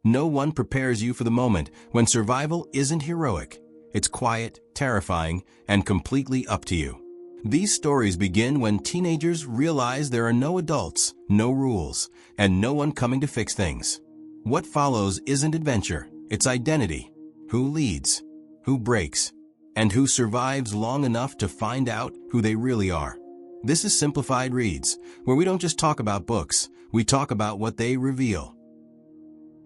No one prepares you for the moment when survival isn't heroic. It's quiet, terrifying, and completely up to you. These stories begin when teenagers realize there are no adults, no rules, and no one coming to fix things. What follows isn't adventure, it's identity. Who leads? Who breaks? And who survives long enough to find out who they really are? This is Simplified Reads, where we don't just talk about books, we talk about what they reveal.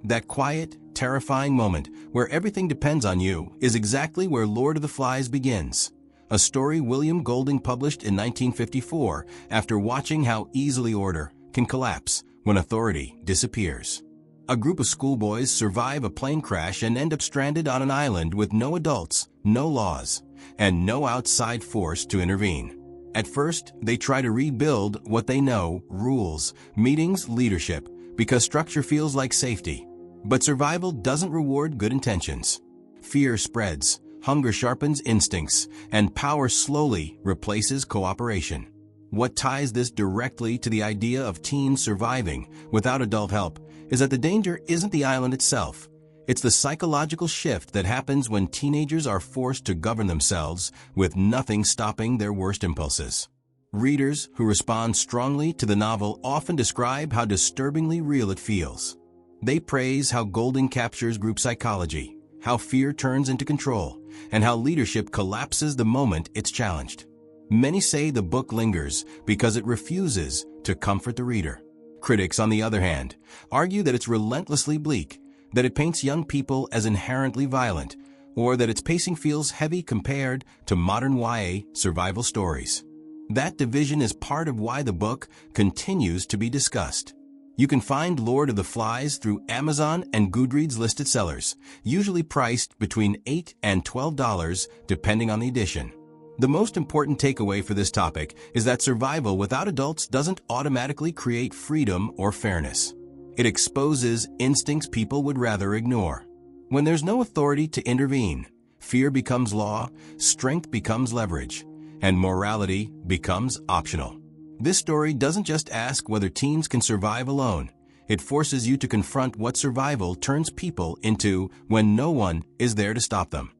That quiet, terrifying moment where everything depends on you is exactly where Lord of the Flies begins. A story William Golding published in 1954 after watching how easily order can collapse when authority disappears. A group of schoolboys survive a plane crash and end up stranded on an island with no adults, no laws, and no outside force to intervene. At first, they try to rebuild what they know: rules, meetings, leadership, because structure feels like safety. But survival doesn't reward good intentions. Fear spreads, hunger sharpens instincts, and power slowly replaces cooperation. What ties this directly to the idea of teens surviving without adult help is that the danger isn't the island itself. It's the psychological shift that happens when teenagers are forced to govern themselves with nothing stopping their worst impulses. Readers who respond strongly to the novel often describe how disturbingly real it feels. They praise how Golding captures group psychology, how fear turns into control, and how leadership collapses the moment it's challenged. Many say the book lingers because it refuses to comfort the reader. Critics, on the other hand, argue that it's relentlessly bleak, that it paints young people as inherently violent, or that its pacing feels heavy compared to modern YA survival stories. That division is part of why the book continues to be discussed. You can find Lord of the Flies through Amazon and Goodreads listed sellers, usually priced between $8 and $12 depending on the edition. The most important takeaway for this topic is that survival without adults doesn't automatically create freedom or fairness. It exposes instincts people would rather ignore. When there's no authority to intervene, fear becomes law, strength becomes leverage, and morality becomes optional. This story doesn't just ask whether teens can survive alone. It forces you to confront what survival turns people into when no one is there to stop them.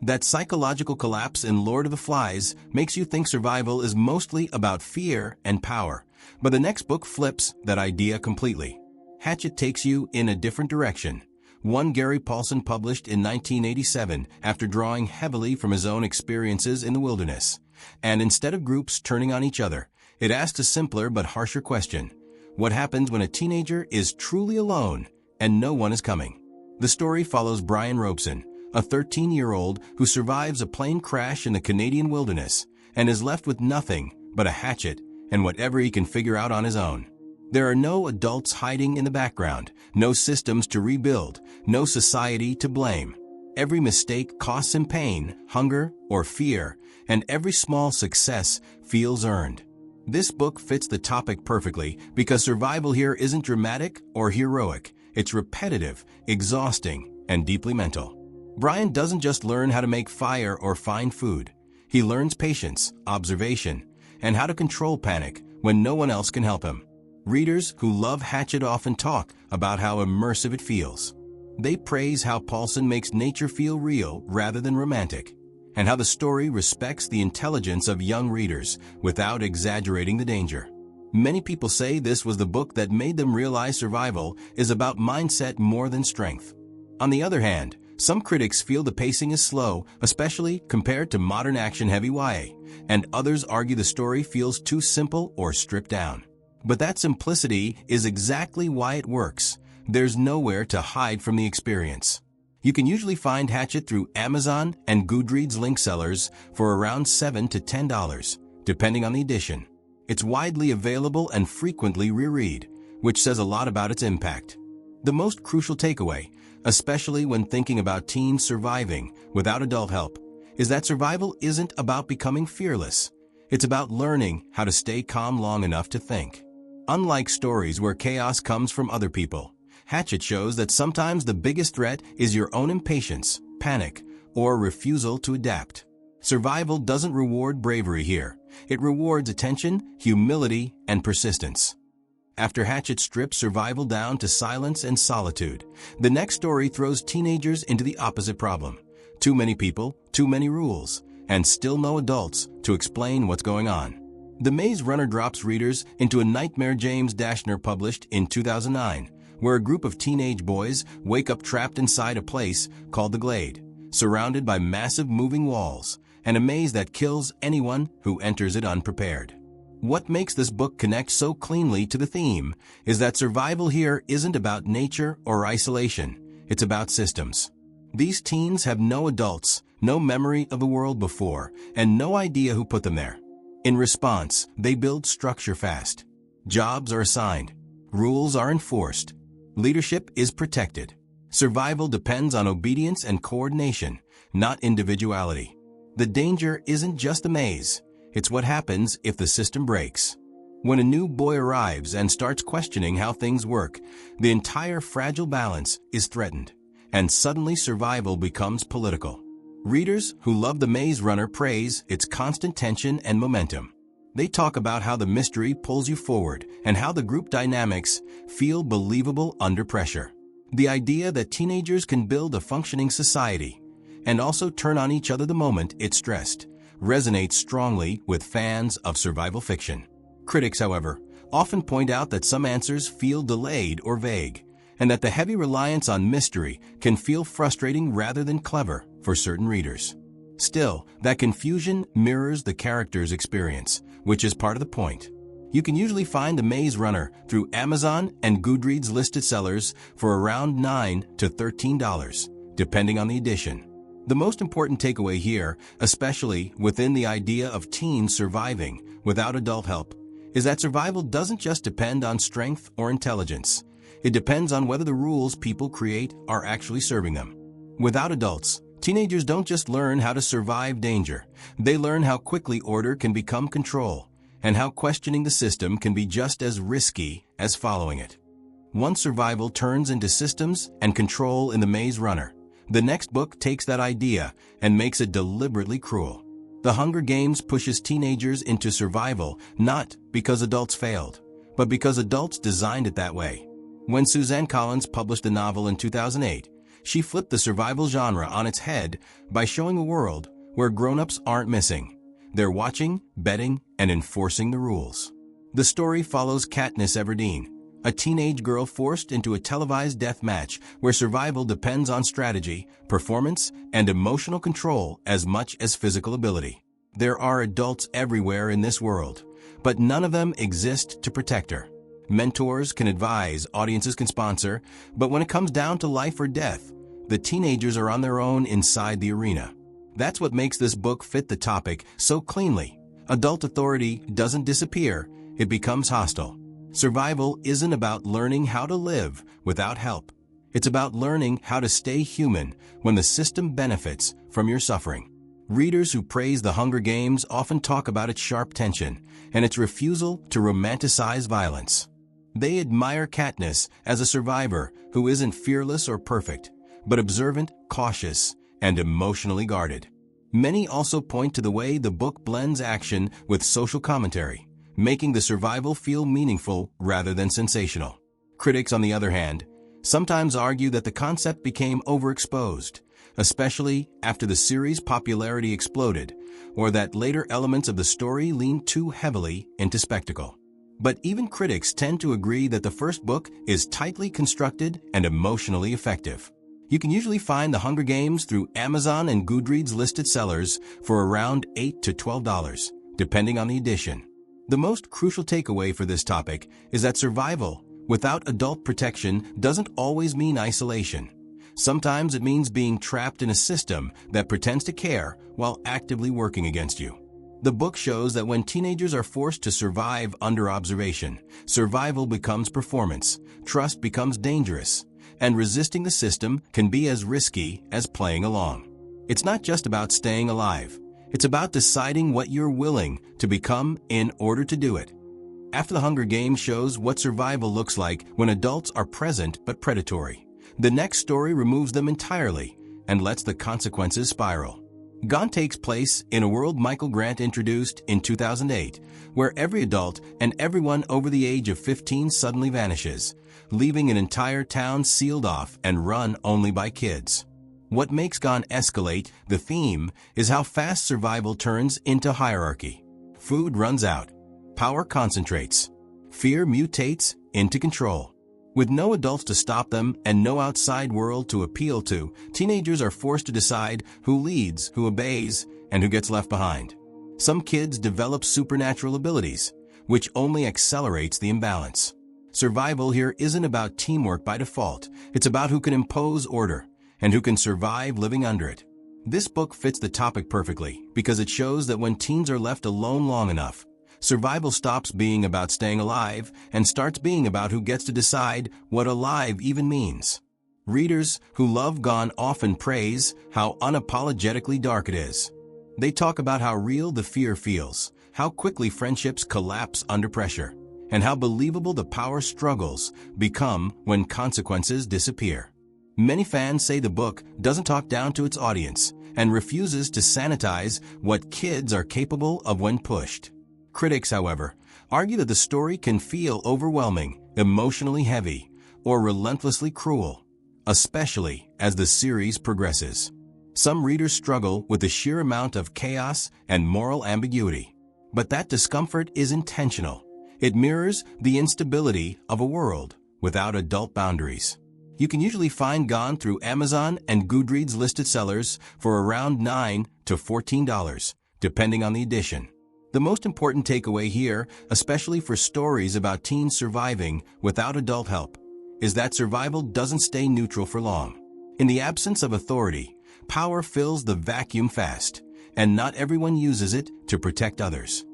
That psychological collapse in Lord of the Flies makes you think survival is mostly about fear and power, but the next book flips that idea completely. Hatchet takes you in a different direction. One Gary Paulson published in 1987 after drawing heavily from his own experiences in the wilderness. And instead of groups turning on each other, it asks a simpler but harsher question. What happens when a teenager is truly alone and no one is coming? The story follows Brian Robeson, a 13-year-old who survives a plane crash in the Canadian wilderness and is left with nothing but a hatchet and whatever he can figure out on his own. There are no adults hiding in the background, no systems to rebuild, no society to blame. Every mistake costs him pain, hunger, or fear, and every small success feels earned. This book fits the topic perfectly because survival here isn't dramatic or heroic. It's repetitive, exhausting, and deeply mental. Brian doesn't just learn how to make fire or find food. He learns patience, observation, and how to control panic when no one else can help him. Readers who love Hatchet often talk about how immersive it feels. They praise how Paulson makes nature feel real rather than romantic, and how the story respects the intelligence of young readers without exaggerating the danger. Many people say this was the book that made them realize survival is about mindset more than strength. On the other hand, some critics feel the pacing is slow, especially compared to modern action-heavy YA, and others argue the story feels too simple or stripped down. But that simplicity is exactly why it works. There's nowhere to hide from the experience. You can usually find Hatchet through Amazon and Goodreads link sellers for around $7 to $10, depending on the edition. It's widely available and frequently reread, which says a lot about its impact. The most crucial takeaway, especially when thinking about teens surviving without adult help, is that survival isn't about becoming fearless. It's about learning how to stay calm long enough to think. Unlike stories where chaos comes from other people, Hatchet shows that sometimes the biggest threat is your own impatience, panic, or refusal to adapt. Survival doesn't reward bravery here. It rewards attention, humility, and persistence. after Hatchet strips survival down to silence and solitude, the next story throws teenagers into the opposite problem. Too many people, too many rules, and still no adults to explain what's going on. The Maze Runner drops readers into a nightmare James Dashner published in 2009, where a group of teenage boys wake up trapped inside a place called the Glade, surrounded by massive moving walls, and a maze that kills anyone who enters it unprepared. What makes this book connect so cleanly to the theme is that survival here isn't about nature or isolation, it's about systems. These teens have no adults, no memory of the world before, and no idea who put them there. In response, they build structure fast. Jobs are assigned. Rules are enforced. Leadership is protected. Survival depends on obedience and coordination, not individuality. The danger isn't just the maze. It's what happens if the system breaks. When a new boy arrives and starts questioning how things work, the entire fragile balance is threatened, and suddenly survival becomes political. Readers who love The Maze Runner praise its constant tension and momentum. They talk about how the mystery pulls you forward and how the group dynamics feel believable under pressure. The idea that teenagers can build a functioning society and also turn on each other the moment it's stressed resonates strongly with fans of survival fiction. Critics, however, often point out that some answers feel delayed or vague, and that the heavy reliance on mystery can feel frustrating rather than clever for certain readers. Still, that confusion mirrors the character's experience, which is part of the point. You can usually find The Maze Runner through Amazon and Goodreads listed sellers for around $9 to $13, depending on the edition. The most important takeaway here, especially within the idea of teens surviving without adult help, is that survival doesn't just depend on strength or intelligence. It depends on whether the rules people create are actually serving them. Without adults, teenagers don't just learn how to survive danger. They learn how quickly order can become control, and how questioning the system can be just as risky as following it. Once survival turns into systems and control in The Maze Runner, the next book takes that idea and makes it deliberately cruel. The Hunger Games pushes teenagers into survival not because adults failed, but because adults designed it that way. When Suzanne Collins published the novel in 2008, she flipped the survival genre on its head by showing a world where grown-ups aren't missing. They're watching, betting, and enforcing the rules. The story follows Katniss Everdeen, a teenage girl forced into a televised death match where survival depends on strategy, performance, and emotional control as much as physical ability. There are adults everywhere in this world, but none of them exist to protect her. Mentors can advise, audiences can sponsor, but when it comes down to life or death, the teenagers are on their own inside the arena. That's what makes this book fit the topic so cleanly. Adult authority doesn't disappear, it becomes hostile. Survival isn't about learning how to live without help. It's about learning how to stay human when the system benefits from your suffering. Readers who praise The Hunger Games often talk about its sharp tension and its refusal to romanticize violence. They admire Katniss as a survivor who isn't fearless or perfect, but observant, cautious, and emotionally guarded. Many also point to the way the book blends action with social commentary, making the survival feel meaningful rather than sensational. Critics, on the other hand, sometimes argue that the concept became overexposed, especially after the series' popularity exploded, or that later elements of the story leaned too heavily into spectacle. But even critics tend to agree that the first book is tightly constructed and emotionally effective. You can usually find The Hunger Games through Amazon and Goodreads listed sellers for around $8 to $12, depending on the edition. The most crucial takeaway for this topic is that survival without adult protection doesn't always mean isolation. Sometimes it means being trapped in a system that pretends to care while actively working against you. The book shows that when teenagers are forced to survive under observation, survival becomes performance, trust becomes dangerous, and resisting the system can be as risky as playing along. It's not just about staying alive. It's about deciding what you're willing to become in order to do it. After The Hunger Games shows what survival looks like when adults are present but predatory, the next story removes them entirely and lets the consequences spiral. Gone takes place in a world Michael Grant introduced in 2008, where every adult and everyone over the age of 15 suddenly vanishes, leaving an entire town sealed off and run only by kids. What makes Gone escalate the theme is how fast survival turns into hierarchy. Food runs out. Power concentrates. Fear mutates into control. With no adults to stop them and no outside world to appeal to, teenagers are forced to decide who leads, who obeys, and who gets left behind. Some kids develop supernatural abilities, which only accelerates the imbalance. Survival here isn't about teamwork by default. It's about who can impose order and who can survive living under it. This book fits the topic perfectly because it shows that when teens are left alone long enough, survival stops being about staying alive and starts being about who gets to decide what alive even means. Readers who love Gone often praise how unapologetically dark it is. They talk about how real the fear feels, how quickly friendships collapse under pressure, and how believable the power struggles become when consequences disappear. Many fans say the book doesn't talk down to its audience and refuses to sanitize what kids are capable of when pushed. Critics, however, argue that the story can feel overwhelming, emotionally heavy, or relentlessly cruel, especially as the series progresses. Some readers struggle with the sheer amount of chaos and moral ambiguity, but that discomfort is intentional. It mirrors the instability of a world without adult boundaries. You can usually find Gone through Amazon and Goodreads listed sellers for around $9 to $14, depending on the edition. The most important takeaway here, especially for stories about teens surviving without adult help, is that survival doesn't stay neutral for long. In the absence of authority, power fills the vacuum fast, and not everyone uses it to protect others.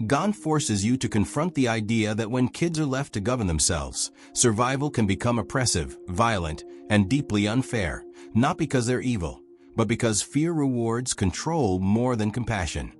Gone forces you to confront the idea that when kids are left to govern themselves, survival can become oppressive, violent, and deeply unfair, not because they're evil, but because fear rewards control more than compassion.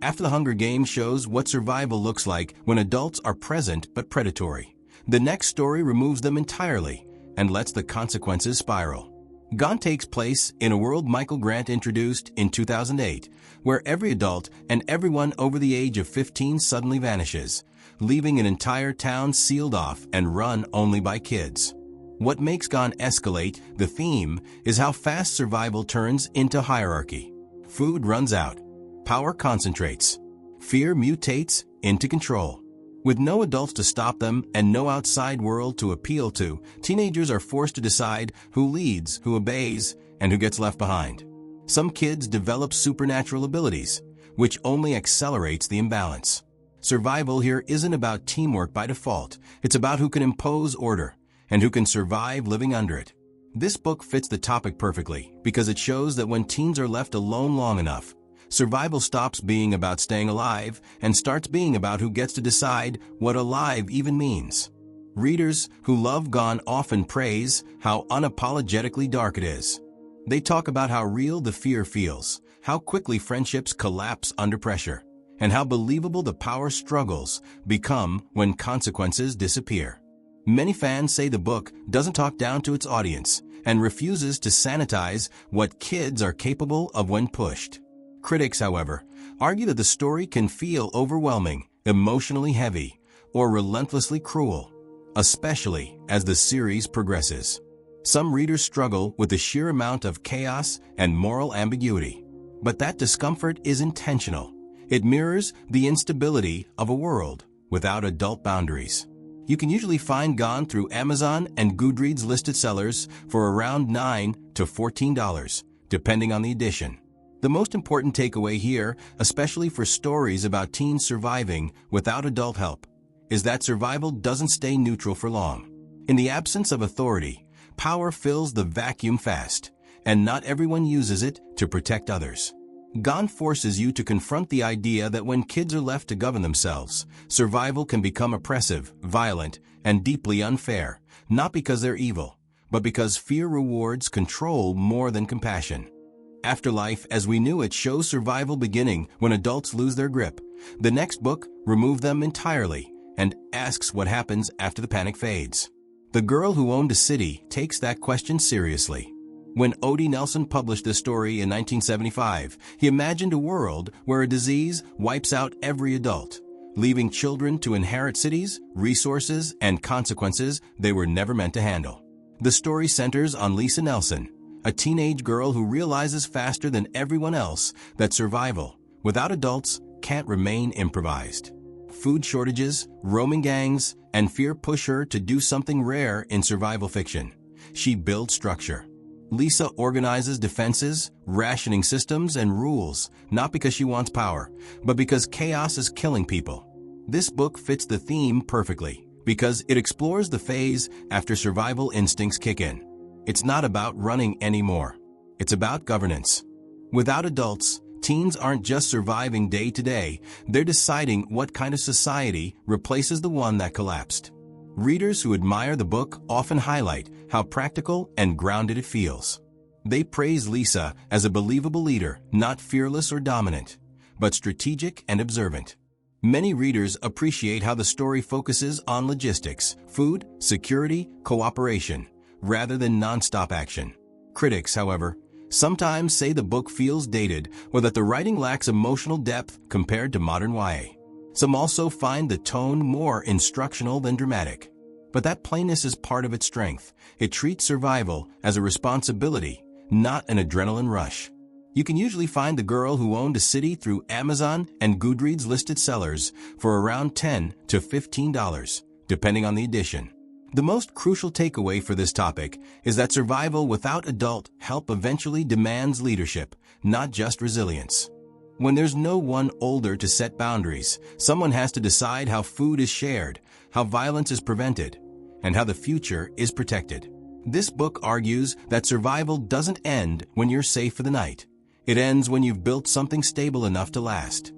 After the Hunger Games shows what survival looks like when adults are present but predatory, the next story removes them entirely and lets the consequences spiral. Gone takes place in a world Michael Grant introduced in 2008, where every adult and everyone over the age of 15 suddenly vanishes, leaving an entire town sealed off and run only by kids. What makes Gone escalate the theme is how fast survival turns into hierarchy. Food runs out. Power concentrates. Fear mutates into control. With no adults to stop them and no outside world to appeal to, teenagers are forced to decide who leads, who obeys, and who gets left behind. Some kids develop supernatural abilities, which only accelerates the imbalance. Survival here isn't about teamwork by default. It's about who can impose order and who can survive living under it. This book fits the topic perfectly because it shows that when teens are left alone long enough, survival stops being about staying alive and starts being about who gets to decide what alive even means. Readers who love Gone often praise how unapologetically dark it is. They talk about how real the fear feels, how quickly friendships collapse under pressure, and how believable the power struggles become when consequences disappear. Many fans say the book doesn't talk down to its audience and refuses to sanitize what kids are capable of when pushed. Critics, however, argue that the story can feel overwhelming, emotionally heavy, or relentlessly cruel, especially as the series progresses. Some readers struggle with the sheer amount of chaos and moral ambiguity, but that discomfort is intentional. It mirrors the instability of a world without adult boundaries. You can usually find Gone through Amazon and Goodreads listed sellers for around $9 to $14, depending on the edition. The most important takeaway here, especially for stories about teens surviving without adult help, is that survival doesn't stay neutral for long. In the absence of authority, power fills the vacuum fast, and not everyone uses it to protect others. Gone forces you to confront the idea that when kids are left to govern themselves, survival can become oppressive, violent, and deeply unfair, not because they're evil, but because fear rewards control more than compassion. Afterlife as We Knew It shows survival beginning when adults lose their grip. The next book removes them entirely and asks what happens after the panic fades. The Girl Who Owned a City takes that question seriously. When Odie Nelson published this story in 1975, he imagined a world where a disease wipes out every adult, leaving children to inherit cities, resources, and consequences they were never meant to handle. The story centers on Lisa Nelson, a teenage girl who realizes faster than everyone else that survival, without adults, can't remain improvised. Food shortages, roaming gangs, and fear push her to do something rare in survival fiction. She builds structure. Lisa organizes defenses, rationing systems, and rules, not because she wants power, but because chaos is killing people. This book fits the theme perfectly, because it explores the phase after survival instincts kick in. It's not about running anymore. It's about governance. Without adults, teens aren't just surviving day to day, they're deciding what kind of society replaces the one that collapsed. Readers who admire the book often highlight how practical and grounded it feels. They praise Lisa as a believable leader, not fearless or dominant, but strategic and observant. Many readers appreciate how the story focuses on logistics, food, security, cooperation, rather than non-stop action. Critics, however, sometimes say the book feels dated or that the writing lacks emotional depth compared to modern YA. Some also find the tone more instructional than dramatic. But that plainness is part of its strength. It treats survival as a responsibility, not an adrenaline rush. You can usually find The Girl Who Owned a City through Amazon and Goodreads listed sellers for around $10 to $15, depending on the edition. The most crucial takeaway for this topic is that survival without adult help eventually demands leadership, not just resilience. When there's no one older to set boundaries, someone has to decide how food is shared, how violence is prevented, and how the future is protected. This book argues that survival doesn't end when you're safe for the night. It ends when you've built something stable enough to last.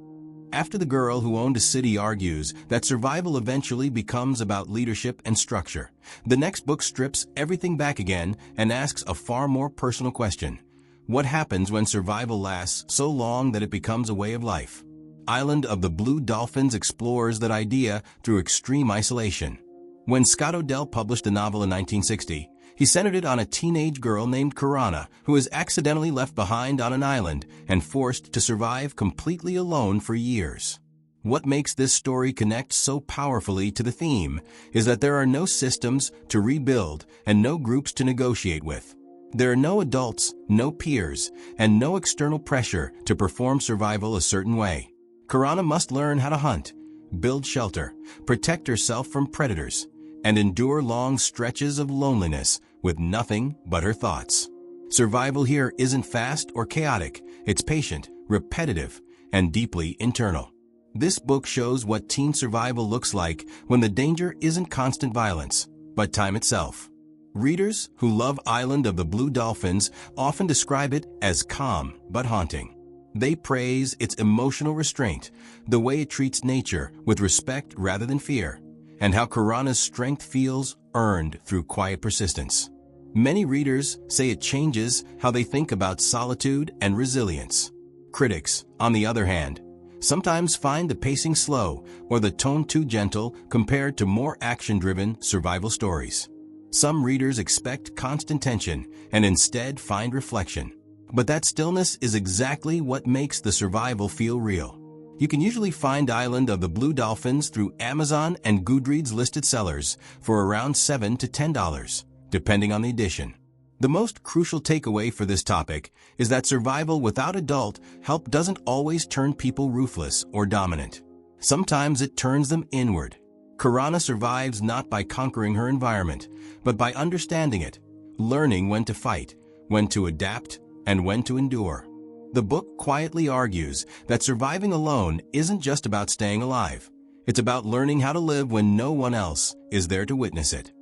After The Girl Who Owned a City argues that survival eventually becomes about leadership and structure, the next book strips everything back again and asks a far more personal question. What happens when survival lasts so long that it becomes a way of life? Island of the Blue Dolphins explores that idea through extreme isolation. When Scott Odell published the novel in 1960, he centered it on a teenage girl named Karana who is accidentally left behind on an island and forced to survive completely alone for years. What makes this story connect so powerfully to the theme is that there are no systems to rebuild and no groups to negotiate with. There are no adults, no peers, and no external pressure to perform survival a certain way. Karana must learn how to hunt, build shelter, protect herself from predators, and endure long stretches of loneliness with nothing but her thoughts. Survival here isn't fast or chaotic, it's patient, repetitive, and deeply internal. This book shows what teen survival looks like when the danger isn't constant violence, but time itself. Readers who love Island of the Blue Dolphins often describe it as calm but haunting. They praise its emotional restraint, the way it treats nature with respect rather than fear, and how Karana's strength feels earned through quiet persistence. Many readers say it changes how they think about solitude and resilience. Critics, on the other hand, sometimes find the pacing slow or the tone too gentle compared to more action-driven survival stories. Some readers expect constant tension and instead find reflection. But that stillness is exactly what makes the survival feel real. You can usually find Island of the Blue Dolphins through Amazon and Goodreads listed sellers for around $7 to $10, depending on the edition. The most crucial takeaway for this topic is that survival without adult help doesn't always turn people ruthless or dominant. Sometimes it turns them inward. Karana survives not by conquering her environment, but by understanding it, learning when to fight, when to adapt, and when to endure. The book quietly argues that surviving alone isn't just about staying alive. It's about learning how to live when no one else is there to witness it.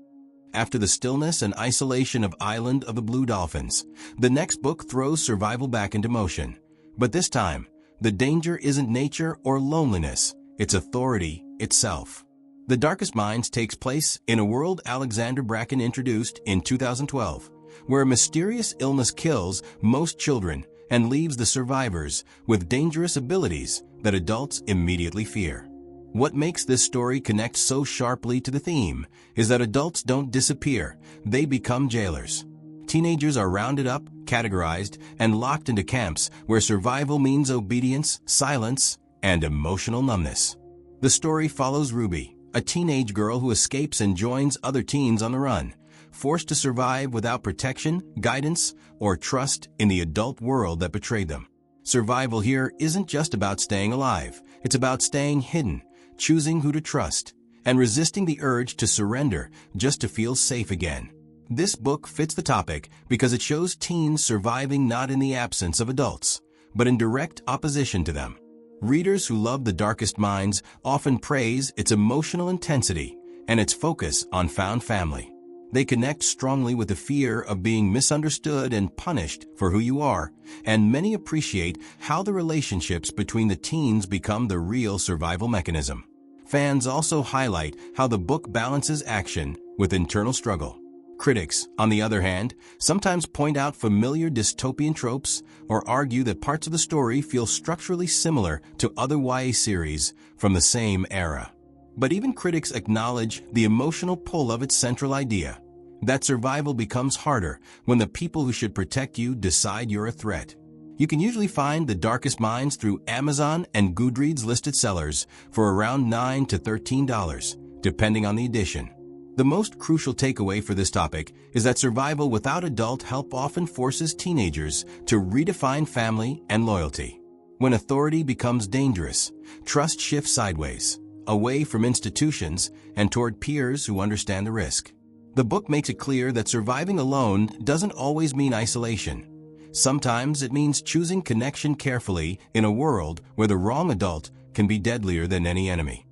After the stillness and isolation of Island of the Blue Dolphins, the next book throws survival back into motion. But this time, the danger isn't nature or loneliness, it's authority itself. The Darkest Minds takes place in a world Alexander Bracken introduced in 2012, where a mysterious illness kills most children and leaves the survivors with dangerous abilities that adults immediately fear. What makes this story connect so sharply to the theme is that adults don't disappear, they become jailers. Teenagers are rounded up, categorized, and locked into camps where survival means obedience, silence, and emotional numbness. The story follows Ruby, a teenage girl who escapes and joins other teens on the run, forced to survive without protection, guidance, or trust in the adult world that betrayed them. Survival here isn't just about staying alive. It's about staying hidden, choosing who to trust, and resisting the urge to surrender just to feel safe again. This book fits the topic because it shows teens surviving not in the absence of adults, but in direct opposition to them. Readers who love The Darkest Minds often praise its emotional intensity and its focus on found family. They connect strongly with the fear of being misunderstood and punished for who you are, and many appreciate how the relationships between the teens become the real survival mechanism. Fans also highlight how the book balances action with internal struggle. Critics, on the other hand, sometimes point out familiar dystopian tropes or argue that parts of the story feel structurally similar to other YA series from the same era. But even critics acknowledge the emotional pull of its central idea, that survival becomes harder when the people who should protect you decide you're a threat. You can usually find The Darkest Minds through Amazon and Goodreads listed sellers for around $9 to $13, depending on the edition. The most crucial takeaway for this topic is that survival without adult help often forces teenagers to redefine family and loyalty. When authority becomes dangerous, trust shifts sideways, away from institutions and toward peers who understand the risk. The book makes it clear that surviving alone doesn't always mean isolation. Sometimes it means choosing connection carefully in a world where the wrong adult can be deadlier than any enemy.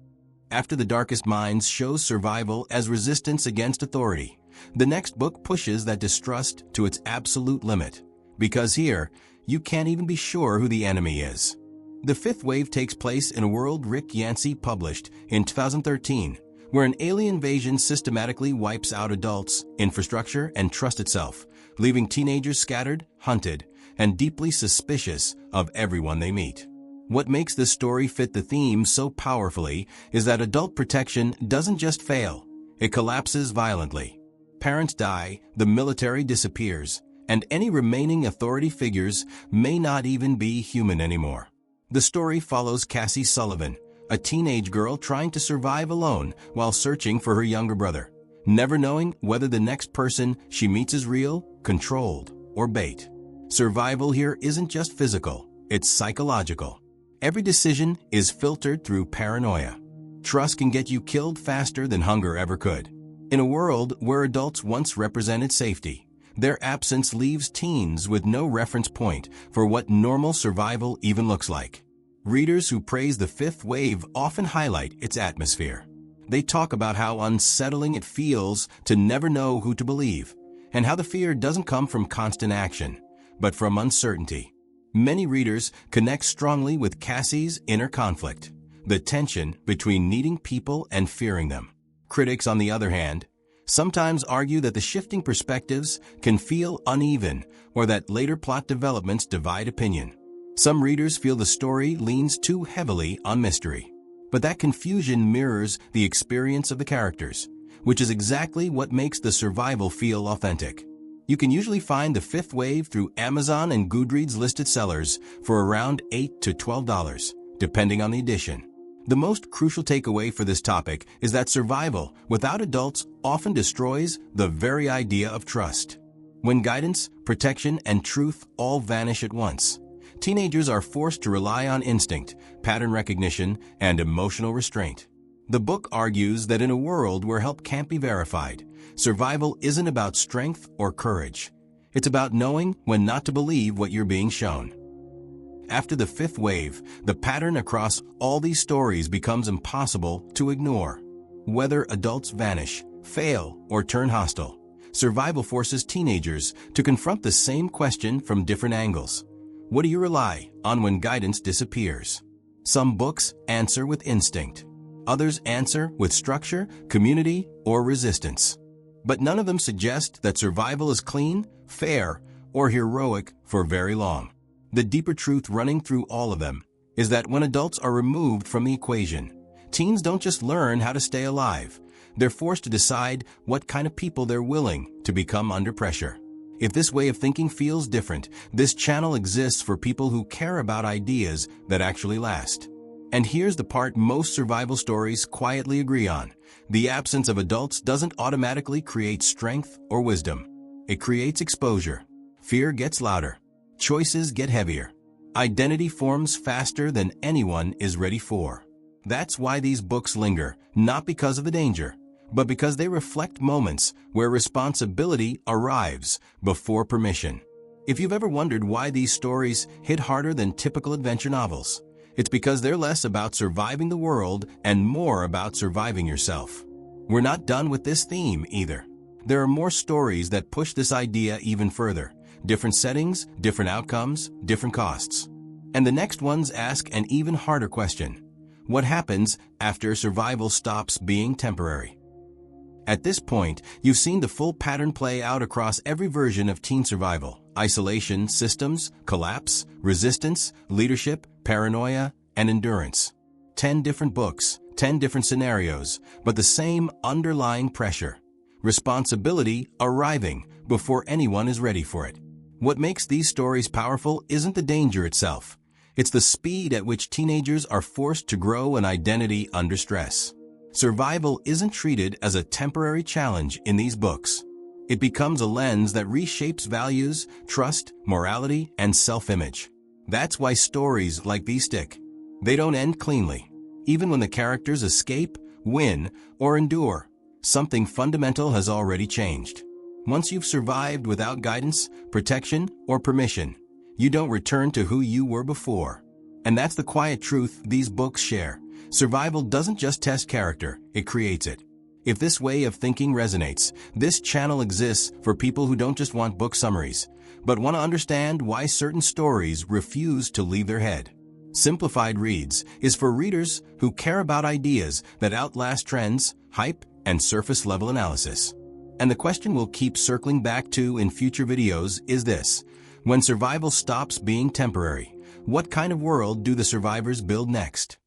After The Darkest Minds shows survival as resistance against authority, the next book pushes that distrust to its absolute limit, because here, you can't even be sure who the enemy is. The Fifth Wave takes place in a world Rick Yancey published in 2013, where an alien invasion systematically wipes out adults, infrastructure, and trust itself, leaving teenagers scattered, hunted, and deeply suspicious of everyone they meet. What makes this story fit the theme so powerfully is that adult protection doesn't just fail, it collapses violently. Parents die, the military disappears, and any remaining authority figures may not even be human anymore. The story follows Cassie Sullivan, a teenage girl trying to survive alone while searching for her younger brother, never knowing whether the next person she meets is real, controlled, or bait. Survival here isn't just physical, it's psychological. Every decision is filtered through paranoia. Trust can get you killed faster than hunger ever could. In a world where adults once represented safety, their absence leaves teens with no reference point for what normal survival even looks like. Readers who praise The Fifth Wave often highlight its atmosphere. They talk about how unsettling it feels to never know who to believe, and how the fear doesn't come from constant action, but from uncertainty. Many readers connect strongly with Cassie's inner conflict, the tension between needing people and fearing them. Critics, on the other hand, sometimes argue that the shifting perspectives can feel uneven or that later plot developments divide opinion. Some readers feel the story leans too heavily on mystery, but that confusion mirrors the experience of the characters, which is exactly what makes the survival feel authentic. You can usually find The Fifth Wave through Amazon and Goodreads listed sellers for around $8 to $12, depending on the edition. The most crucial takeaway for this topic is that survival without adults often destroys the very idea of trust. When guidance, protection, and truth all vanish at once, teenagers are forced to rely on instinct, pattern recognition, and emotional restraint. The book argues that in a world where help can't be verified, survival isn't about strength or courage. It's about knowing when not to believe what you're being shown. After The Fifth Wave, the pattern across all these stories becomes impossible to ignore. Whether adults vanish, fail, or turn hostile, survival forces teenagers to confront the same question from different angles. What do you rely on when guidance disappears? Some books answer with instinct. Others answer with structure, community, or resistance. But none of them suggest that survival is clean, fair, or heroic for very long. The deeper truth running through all of them is that when adults are removed from the equation, teens don't just learn how to stay alive. They're forced to decide what kind of people they're willing to become under pressure. If this way of thinking feels different, this channel exists for people who care about ideas that actually last. And here's the part most survival stories quietly agree on. The absence of adults doesn't automatically create strength or wisdom. It creates exposure. Fear gets louder. Choices get heavier. Identity forms faster than anyone is ready for. That's why these books linger, not because of the danger, but because they reflect moments where responsibility arrives before permission. If you've ever wondered why these stories hit harder than typical adventure novels, it's because they're less about surviving the world and more about surviving yourself. We're not done with this theme either. There are more stories that push this idea even further. Different settings, different outcomes, different costs. And the next ones ask an even harder question. What happens after survival stops being temporary? At this point, you've seen the full pattern play out across every version of teen survival: isolation, systems, collapse, resistance, leadership, paranoia, and endurance. 10 different books, 10 different scenarios, but the same underlying pressure. Responsibility arriving before anyone is ready for it. What makes these stories powerful isn't the danger itself. It's the speed at which teenagers are forced to grow an identity under stress. Survival isn't treated as a temporary challenge in these books. It becomes a lens that reshapes values, trust, morality, and self-image. That's why stories like these stick. They don't end cleanly. Even when the characters escape, win, or endure, something fundamental has already changed. Once you've survived without guidance, protection, or permission, you don't return to who you were before. And that's the quiet truth these books share. Survival doesn't just test character, it creates it. If this way of thinking resonates, this channel exists for people who don't just want book summaries, but want to understand why certain stories refuse to leave their head. Simplified Reads is for readers who care about ideas that outlast trends, hype, and surface-level analysis. And the question we'll keep circling back to in future videos is this: when survival stops being temporary, what kind of world do the survivors build next?